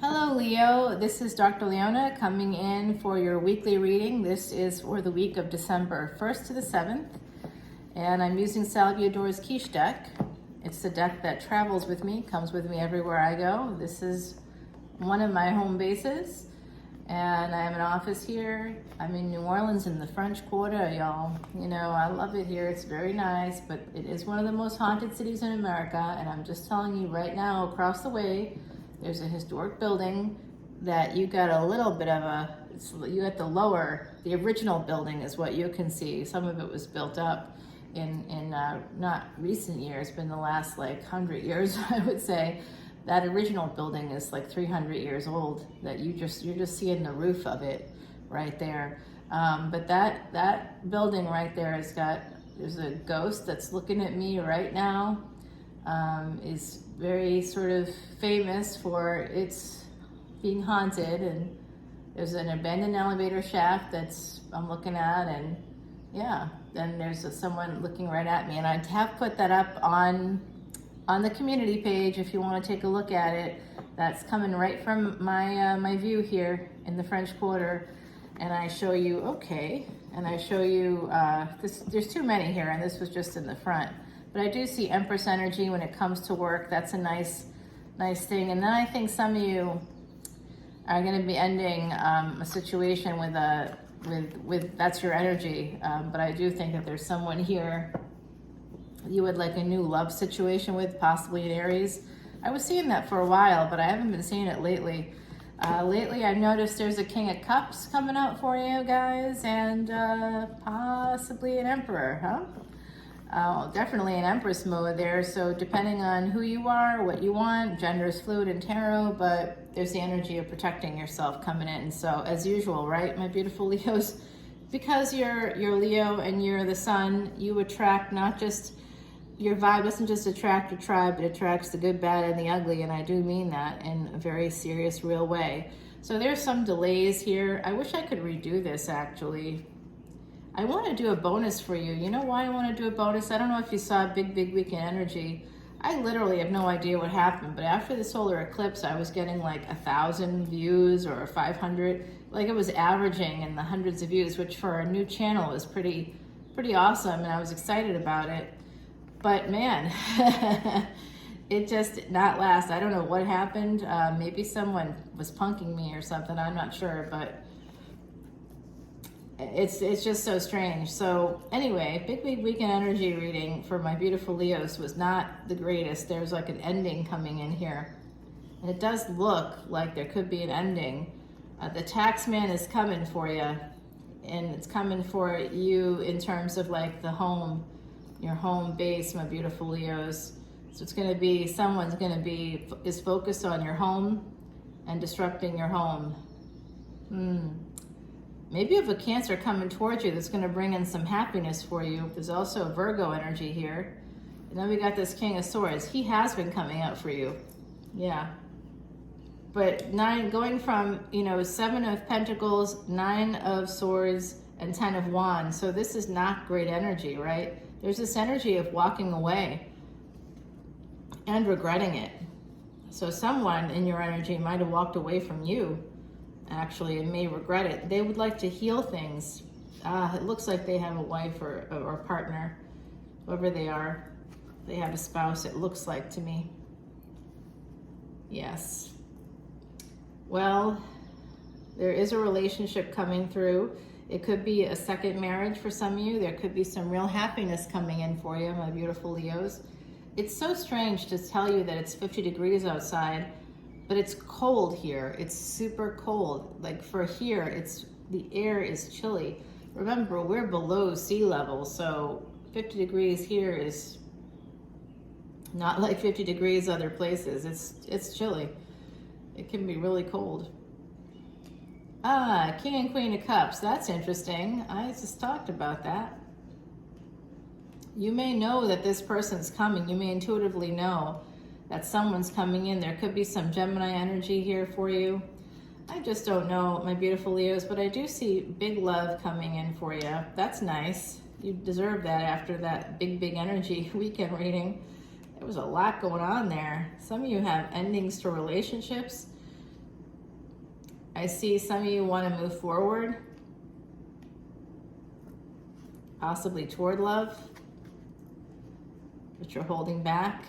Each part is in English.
Hello Leo, this is Dr. Leona coming in for your weekly reading. This is for the week of December 1st to the 7th, and I'm using Salviador's Quiche deck. It's the deck that travels with me, comes with me everywhere I go. This is one of my home bases, and I have an office here. I'm in New Orleans in the French Quarter, y'all. You know, I love it here. It's very nice, but it is one of the most haunted cities in America, and I'm just telling you right now, across the way, there's a historic building that you got a little bit of you got the original building is what you can see. Some of it was built up in not recent years, but in the last like 100 years, I would say. That original building is like 300 years old, that you're just seeing the roof of it right there. But that building right there there's a ghost that's looking at me right now. Is very sort of famous for its being haunted, and there's an abandoned elevator shaft I'm looking at, and yeah, then there's someone looking right at me, and I have put that up on the community page if you want to take a look at it. That's coming right from my view here in the French Quarter, and I show you there's too many here, and this was just in the front. But I do see Empress energy when it comes to work. That's a nice thing. And then I think some of you are going to be ending a situation with that's your energy. But I do think that there's someone here you would like a new love situation with, possibly an Aries. I was seeing that for a while, but I haven't been seeing it lately. Lately, I've noticed there's a King of Cups coming out for you guys, and possibly an Emperor, huh? Definitely an Empress mode there. So depending on who you are, what you want, gender is fluid in tarot, but there's the energy of protecting yourself coming in. So as usual, right, my beautiful Leos, because you're Leo and you're the sun, you attract not just, your vibe doesn't just attract your tribe, it attracts the good, bad, and the ugly. And I do mean that in a very serious, real way. So there's some delays here. I wish I could redo this actually. I want to do a bonus for you. You know why I want to do a bonus? I don't know if you saw Big Weekend Energy. I literally have no idea what happened, but after the solar eclipse, I was getting like 1,000 views or 500. Like it was averaging in the hundreds of views, which for a new channel is pretty awesome, and I was excited about it. But man, it just did not last. I don't know what happened. Maybe someone was punking me or something. I'm not sure, but it's just so strange. So anyway, Big Weekend Energy reading for my beautiful Leos was not the greatest. There's like an ending coming in here, and it does look like there could be an ending. The tax man is coming for you, and it's coming for you in terms of like the home, your home base, my beautiful Leos. So it's going to be, someone's going to be is focused on your home and disrupting your home. Maybe you have a Cancer coming towards you that's going to bring in some happiness for you. There's also Virgo energy here. And then we got this King of Swords. He has been coming out for you. Yeah. But going from, 7 of Pentacles, 9 of Swords, and 10 of Wands. So this is not great energy, right? There's this energy of walking away and regretting it. So someone in your energy might have walked away from you, actually, and may regret it. They would like to heal things. It looks like they have a wife or a partner, whoever they are. They have a spouse, it looks like to me. Yes. Well, there is a relationship coming through. It could be a second marriage for some of you. There could be some real happiness coming in for you, my beautiful Leos. It's so strange to tell you that it's 50 degrees outside, but it's cold here. It's super cold. Like for here, the air is chilly. Remember, we're below sea level, so 50 degrees here is not like 50 degrees other places. It's chilly. It can be really cold. King and Queen of Cups. That's interesting. I just talked about that. You may know that this person's coming. You may intuitively know that someone's coming in. There could be some Gemini energy here for you. I just don't know, my beautiful Leos, but I do see big love coming in for you. That's nice. You deserve that after that big energy weekend reading. There was a lot going on there. Some of you have endings to relationships. I see some of you want to move forward, possibly toward love, but you're holding back.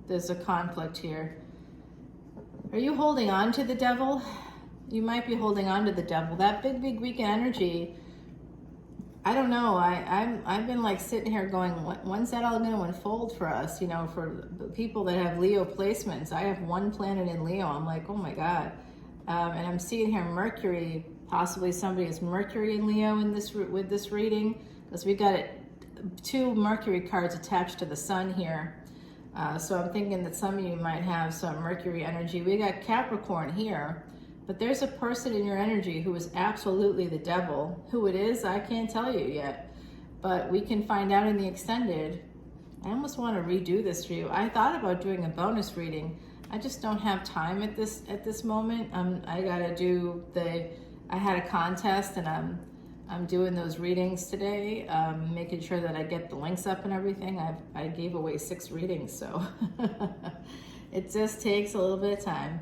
There's a conflict here. Are you holding on to the devil? You might be holding on to the devil. That big weekend energy, I don't know. I've been like sitting here going, when's that all going to unfold for us? You know, for the people that have Leo placements. I have one planet in Leo. I'm like, oh my God. And I'm seeing here Mercury, possibly somebody has Mercury in Leo in this with this reading, because we got it, 2 Mercury cards attached to the sun here. So I'm thinking that some of you might have some Mercury energy. We got Capricorn here, but there's a person in your energy who is absolutely the devil. Who it is, I can't tell you yet, but we can find out in the extended. I almost want to redo this for you. I thought about doing a bonus reading. I just don't have time at this moment. I gotta do I had a contest and I'm doing those readings today, making sure that I get the links up and everything. I gave away 6 readings, so it just takes a little bit of time.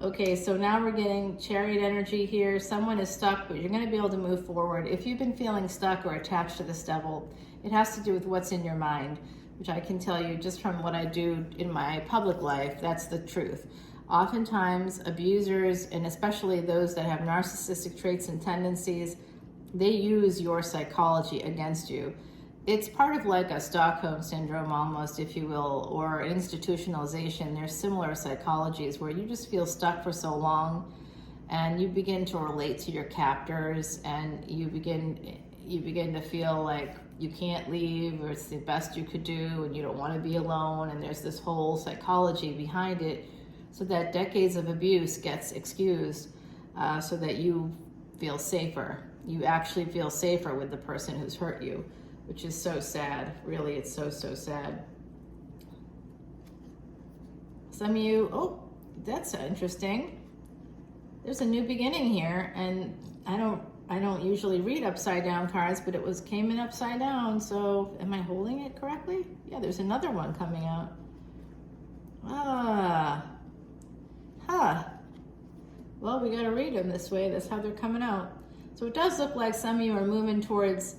Okay, so now we're getting Chariot energy here. Someone is stuck, but you're going to be able to move forward. If you've been feeling stuck or attached to this devil, it has to do with what's in your mind, which I can tell you just from what I do in my public life, that's the truth. Oftentimes, abusers, and especially those that have narcissistic traits and tendencies, they use your psychology against you. It's part of like a Stockholm syndrome almost, if you will, or institutionalization. There's similar psychologies where you just feel stuck for so long and you begin to relate to your captors and you begin to feel like you can't leave or it's the best you could do and you don't want to be alone, and there's this whole psychology behind it so that decades of abuse gets excused so that you feel safer. You actually feel safer with the person who's hurt you, which is so sad. Really, it's so sad. Some of you, oh, that's interesting. There's a new beginning here, and I don't usually read upside down cards, but it came in upside down. So am I holding it correctly? Yeah, there's another one coming out. Well, we got to read them this way. That's how they're coming out. So it does look like some of you are moving towards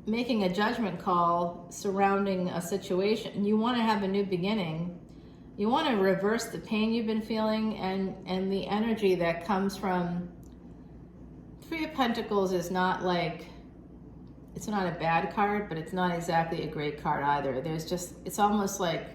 making a judgment call surrounding a situation. You want to have a new beginning. You want to reverse the pain you've been feeling and the energy that comes from 3 of Pentacles is not like, it's not a bad card, but it's not exactly a great card either. It's almost like,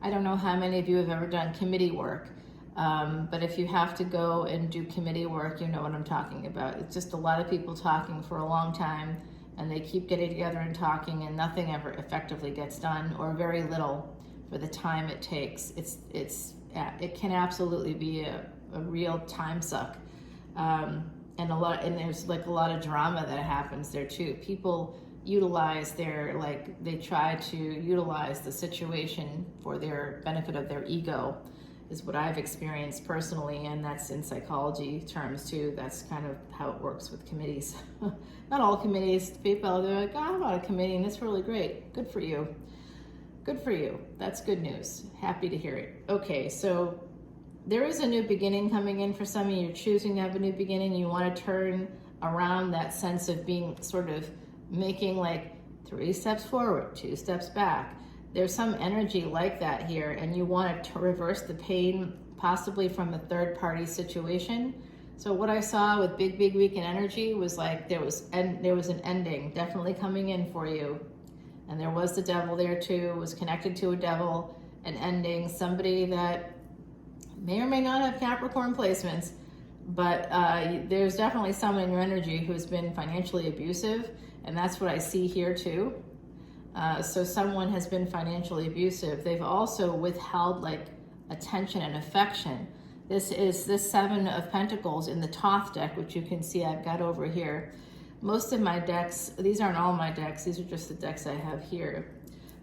I don't know how many of you have ever done committee work. But if you have to go and do committee work, you know what I'm talking about. It's just a lot of people talking for a long time and they keep getting together and talking and nothing ever effectively gets done, or very little for the time it takes. It can absolutely be a real time suck. And there's like a lot of drama that happens there too. People utilize they try to utilize the situation for their benefit of their ego, is what I've experienced personally, and that's in psychology terms too. That's kind of how it works with committees. Not all committees. People, they're like, I'm on a committee and it's really great. Good for you. Good for you. That's good news. Happy to hear it. Okay, so there is a new beginning coming in for some of you. You're choosing to have a new beginning. You want to turn around that sense of being sort of making like 3 steps forward, 2 steps back. There's some energy like that here, and you want to reverse the pain, possibly from a third-party situation. So what I saw with big weekend energy was like there was an ending definitely coming in for you, and there was the devil there too. It was connected to a devil, an ending. Somebody that may or may not have Capricorn placements, but there's definitely someone in your energy who's been financially abusive, and that's what I see here too. So someone has been financially abusive. They've also withheld like attention and affection. This is this 7 of Pentacles in the Thoth deck, which you can see I've got over here. Most of my decks, these aren't all my decks, these are just the decks I have here.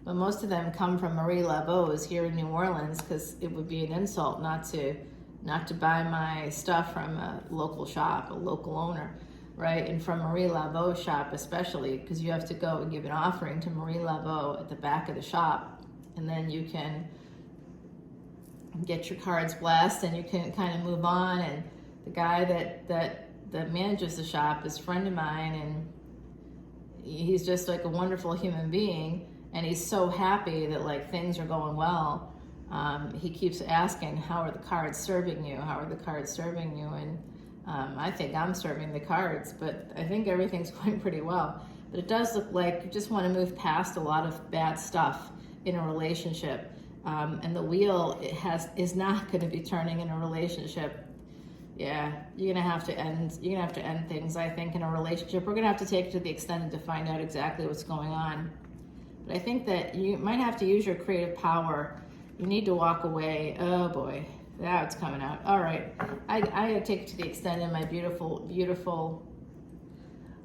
But most of them come from Marie Laveau's here in New Orleans, because it would be an insult not to buy my stuff from a local shop, a local owner. Right, and from Marie Laveau's shop especially, because you have to go and give an offering to Marie Laveau at the back of the shop. and then you can get your cards blessed and you can kind of move on. And the guy that manages the shop is a friend of mine, and he's just like a wonderful human being, and he's so happy that like things are going well. He keeps asking, how are the cards serving you? How are the cards serving you? And I think I'm serving the cards, but I think everything's going pretty well. But it does look like you just want to move past a lot of bad stuff in a relationship. And the wheel is not going to be turning in a relationship. Yeah, you're gonna have to end things, I think, in a relationship. We're gonna have to take it to the extended to find out exactly what's going on. But I think that you might have to use your creative power. You need to walk away. Oh boy, now it's coming out. All right, I gotta take it to the extended, my beautiful, beautiful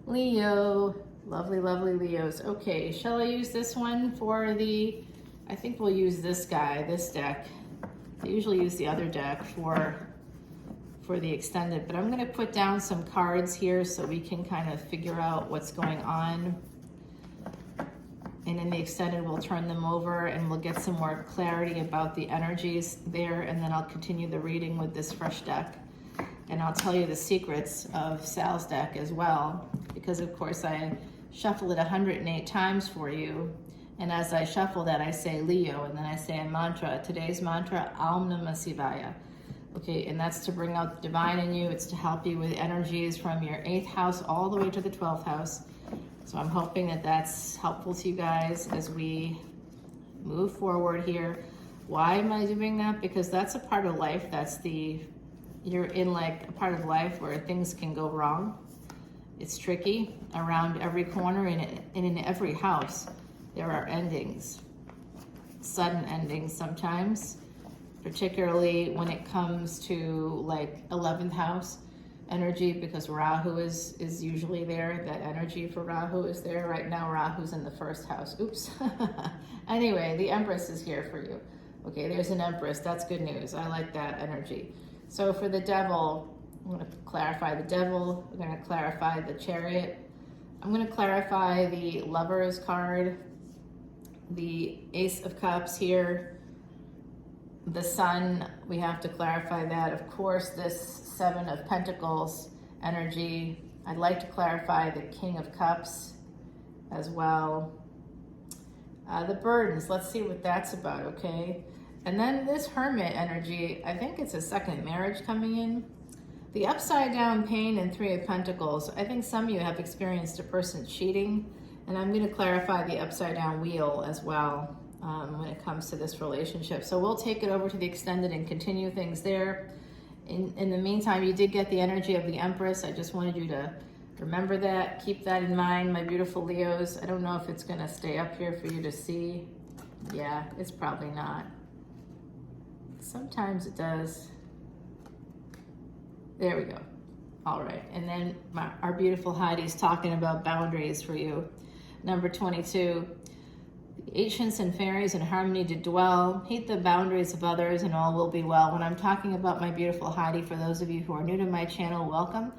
Leo. Lovely, lovely Leos. Okay, shall I use this one for the, I think we'll use this guy, this deck. I usually use the other deck for the extended, but I'm going to put down some cards here so we can kind of figure out what's going on. And in the extended, we'll turn them over and we'll get some more clarity about the energies there, and then I'll continue the reading with this fresh deck. And I'll tell you the secrets of Sal's deck as well, because of course I shuffle it 108 times for you. And as I shuffle that, I say Leo, and then I say a mantra. Today's mantra, Om Namah Shivaya. Okay, and that's to bring out the divine in you. It's to help you with energies from your 8th house all the way to the 12th house. So I'm hoping that that's helpful to you guys as we move forward here. Why am I doing that? Because that's a part of life. You're in like a part of life where things can go wrong. It's tricky around every corner and in every house. There are endings, sudden endings sometimes, particularly when it comes to like 11th house energy, because Rahu is usually there. That energy for Rahu is there. Right now Rahu's in the 1st house. Oops. Anyway, the Empress is here for you. Okay, there's an Empress. That's good news. I like that energy. So for the Devil, I'm going to clarify the Devil. I'm going to clarify the Chariot. I'm going to clarify the Lovers card, the Ace of Cups here, the Sun. We have to clarify that. Of course, this 7 of Pentacles energy. I'd like to clarify the King of Cups as well. The burdens, let's see what that's about, okay? And then this Hermit energy, I think it's a second marriage coming in. The upside down pain and 3 of Pentacles, I think some of you have experienced a person cheating, and I'm going to clarify the upside down wheel as well when it comes to this relationship. So we'll take it over to the extended and continue things there. In the meantime, you did get the energy of the Empress. I just wanted you to remember that. Keep that in mind, my beautiful Leos. I don't know if it's going to stay up here for you to see. Yeah, it's probably not. Sometimes it does. There we go. All right. And then our beautiful Heidi's talking about boundaries for you. Number 22. The ancients and fairies in harmony to dwell. Heed the boundaries of others and all will be well. When I'm talking about my beautiful Heidi, for those of you who are new to my channel, welcome.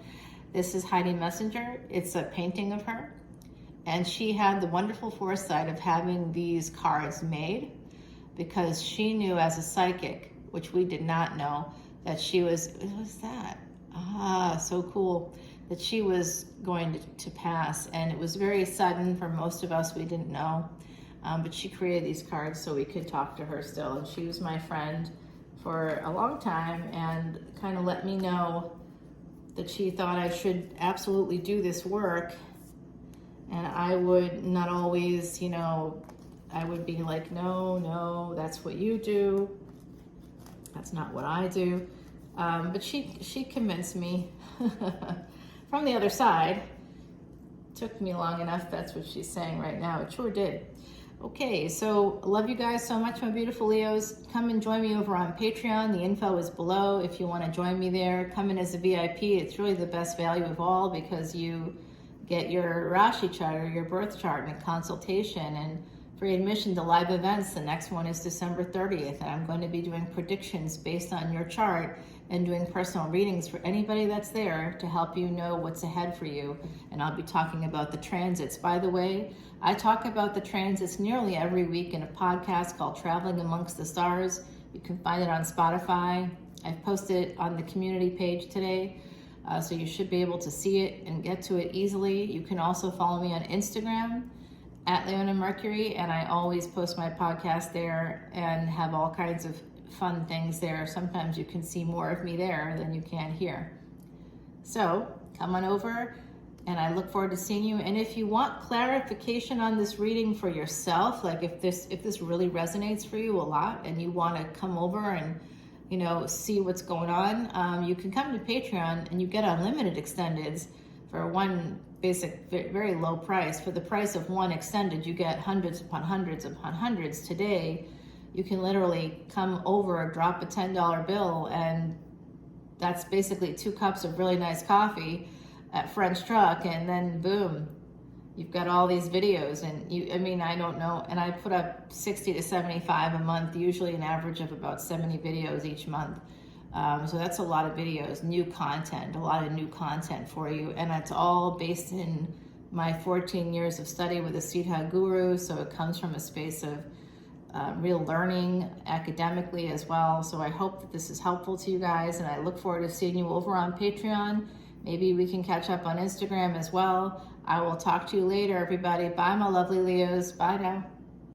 This is Heidi Messenger. It's a painting of her. And she had the wonderful foresight of having these cards made because she knew as a psychic, which we did not know, that she was, what was that? Ah, so cool. That she was going to pass. And it was very sudden for most of us. We didn't know. But she created these cards so we could talk to her still. And she was my friend for a long time and kind of let me know that she thought I should absolutely do this work. And I would not always, you know, I would be like, no, that's what you do. That's not what I do. But she convinced me from the other side. Took me long enough. That's what she's saying right now. It sure did. Okay, so I love you guys so much, my beautiful Leos. Come and join me over on Patreon. The info is below if you want to join me there. Come in as a VIP. It's really the best value of all because you get your Rashi chart or your birth chart and a consultation. And free admission to live events. The next one is December 30th, and I'm going to be doing predictions based on your chart and doing personal readings for anybody that's there to help you know what's ahead for you. And I'll be talking about the transits. By the way, I talk about the transits nearly every week in a podcast called Traveling Amongst the Stars. You can find it on Spotify. I've posted it on the community page today, so you should be able to see it and get to it easily. You can also follow me on Instagram at leonamercury, and I always post my podcast there and have all kinds of fun things there. Sometimes you can see more of me there than you can here. So come on over, and I look forward to seeing you. And if you want clarification on this reading for yourself, like if this really resonates for you a lot and you want to come over and see what's going on, you can come to Patreon and you get unlimited extendeds for one basic, very low price. For the price of one extended, you get hundreds upon hundreds upon hundreds. Today, you can literally come over, drop a $10 bill, and that's basically 2 cups of really nice coffee at French Truck, and then boom, you've got all these videos. And I don't know, and I put up 60 to 75 a month, usually an average of about 70 videos each month. So that's a lot of videos, new content, a lot of new content for you. And it's all based in my 14 years of study with a Siddha guru. So it comes from a space of real learning academically as well. So I hope that this is helpful to you guys, and I look forward to seeing you over on Patreon. Maybe we can catch up on Instagram as well. I will talk to you later, everybody. Bye, my lovely Leos. Bye now.